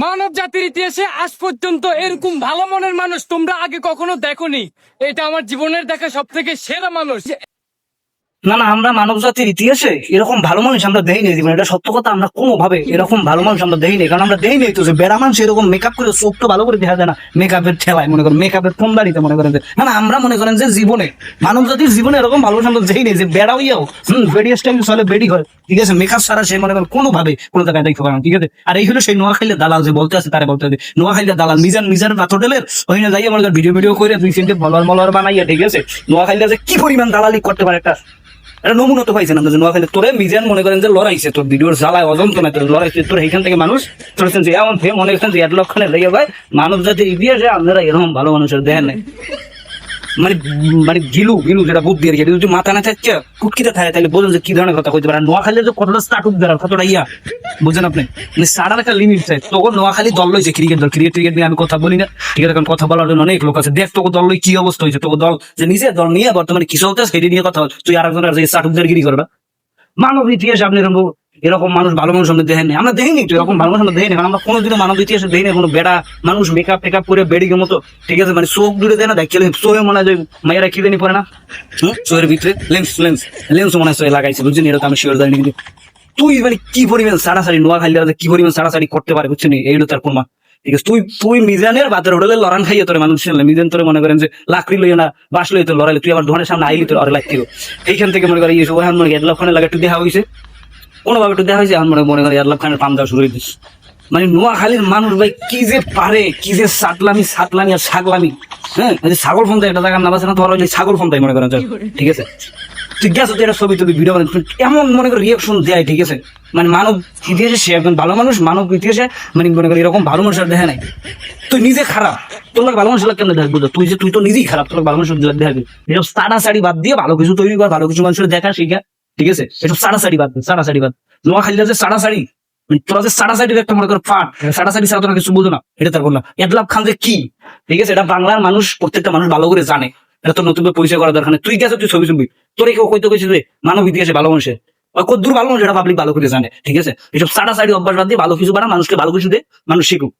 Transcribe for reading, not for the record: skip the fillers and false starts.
মানব জাতির ইতিহাসে আজ পর্যন্ত এরকম ভালো মনের মানুষ তোমরা আগে কখনো দেখোনি। এটা আমার জীবনের দেখা সব থেকে সেরা মানুষ। না না, আমরা মানব জাতির ইতিহাসে এরকম ভালো মানুষ আমরা দেখিনি জীবনে, এটা সত্য কথা। আমরা কোনোভাবে এরকম ভালো মানুষ আমরা দেখিনি, কারণ আমরা দেখিনি তো যে বেড়া মানুষ এরকম মেকআপ করে চোখটা ভালো করে দেখা যায় না, মেকআপের ঠেলায় মনে করেন, মেকআপের ফোনদারিতে মনে করেন যে না না, আমরা মনে করেন যে জীবনে মানব জাতির জীবনে এরকম ভালো মানুষ আমরা দেখিনি যে বেড়া হইয়াও বেডি স্টাইল চলে বেডি হয়, ঠিক আছে, মেকআপ ছাড়া সে মনে করেন কোনোভাবে কোনো জায়গায় দেখতে পারে না, ঠিক আছে। আর এই হলো সেই নোয়াখালীর দালাল যে বলতে আছে, তারা বলতে আছে নোয়াখালীর দালাল মিজান হোটেলের ওইখানে যাইয়া মনে করেন ভিডিও করে 2 তিনটে মলর বানাইয়া, ঠিক আছে, নোয়াখালীরা যে কি পরিমাণ দালালি করতে পারে একটা এটা নমুনা তো পাইছেন আমরা যে নোয়াখালী তোরে মিজান মনে করেন যে লড়াইছে তোর ভিডিওর জ্বালায় অজন্ত না তোর লড়াইছে তোর এইখান থেকে মানুষ চলেছেন যে এমন মনে করছেন যে 1 লক্ষণে লেগে যায় মানব জাতির ইতিহাসে আপনারা এরকম ভালো মানুষের দেখেন নাই। মানে মানে গিলু যেটা বুদ্ধি আর কি, যদি মাথা না থাকছে কুটকিতে থাকে তাহলে বলুন যে কি ধরনের কথা কইতে পারেন। নোয়াখালী যে কতটা স্টার্ট দেওয়ার কতটা ইয়া বুঝছেন আপনি, মানে সারার একটা লিমিট চাই। তখন নোয়াখালী দল লইছে ক্রিকেট দল, ক্রিকেট নিয়ে আমি কথা বলি না, ঠিক আছে, কারণ কথা বলার জন্য অনেক লোক আছে। দেখ তোকে দল লই কি অবস্থা হয়েছে, তোকে দল যে নিজের দল নিয়ে বর্তমানে কি চলতে সেটি নিয়ে কথা তুই আর একজনের যে স্টার্টুপদের গিরি করবা। মানব ইতিহাসে আপনি এরকম মানুষ ভালো মানুষ আমরা দেখেন আমরা দেখিনি তো, এরকম ভালো মানুষ আমরা দেখিনি, কারণ আমরা কোনোদিনও মানব ইতিহাসে দেখিনি কোনো বেড়া মানুষ মেকআপ টেকআপ করে বেডিকের মতো, ঠিক আছে, মানে চোখ দূরে দেয় না, দেখলে চোখে মনে হয় যে মায়েরা কি জানি পড়ে না, চোখের ভিতরে লেন্স মনে হয় লাগাইছে, বুঝছেন, এটা তো আমি শিওর জানি। কিন্তু তুই মানে কি পরিমাণ সারাসারি নোয়াখালীরা কি পরিমাণ সারাসারি করতে পারে বুঝছেন, এইগুলো তার প্রমাণ, ঠিক আছে। তুই মিজানের বাতের হোটেলে লড়ান খাইয়ে তোর মানুষ মিজান তোরে মনে করেন যে লাকড়ি লইয়া না বাস লইয়া তোর লড়াইলে তুই আবার ধনের সামনে আইলি তোর লাগছিল এইখান থেকে মনে করি ওখান মনে 1 লক্ষণে লাগে একটু দেখা হয়েছে কোনোভাবে একটু দেখা হয়েছে, আমার মনে করি 1 লক্ষণের পাম দেওয়া শুরু করে দিস। মানে নোয়াখালীর মানুষ ভাই কি যে পারে, কি যে সাতলামি আর ছাগলামি, হ্যাঁ, ছাগল ফোন দেয় একটা জায়গার নাম আছে না, ধর ছাগল ফোন দেয় মনে করেন, ঠিক আছে, তুই গেছো এটা ছবি তুলি ভিডিও বানাই এমন মনে করি রিয়াকশন দেয়, ঠিক আছে। মানে মানব ইতিহাসে সে একজন ভালো মানুষ, মানব ইতিহাসে মানে মনে করি এরকম ভালো মানুষ আর দেখে নাই। তুই নিজে খারাপ, তোর ভালো মানুষ কেন দেখবো, তুই তো নিজেই খারাপ, তোর ভালো মানুষ দেখাবি। এসব সাড়াসাড়ি বাদ দিয়ে ভালো কিছু তৈরি কর, ভালো কিছু মানুষের দেখা শিখা, ঠিক আছে, এসব সাড়াসাড়ি বাদ নোয়াখালীরা যে সাড়াসাড়ি, তোরা যে সাড়াসাড়ির একটা মনে কর পাঠ, সাড়াসাড়ি ছাড়া তোরা কিছু বুঝো না, এটা তার বললাম। এডলাভ খান যে কি, ঠিক আছে, এটা বাংলার মানুষ প্রত্যেকটা মানুষ ভালো করে জানে, এটা তোর নতুন পরিচয় করা দরকার নেই। তুই গেছো তুই ছবি ছবি তোর কেউ কইতে কইছে যে মানব ইতিহাসে ভালো মানুষের কদ্দূর ভালো মানুষ এটা পাবলিক ভালো করে জানে, ঠিক আছে। এসব সাড়াসাড়ি অভ্যাস বাদ দিয়ে ভালো কিছু বানা, মানুষকে ভালো কিছু দে, মানুষ শিখুক।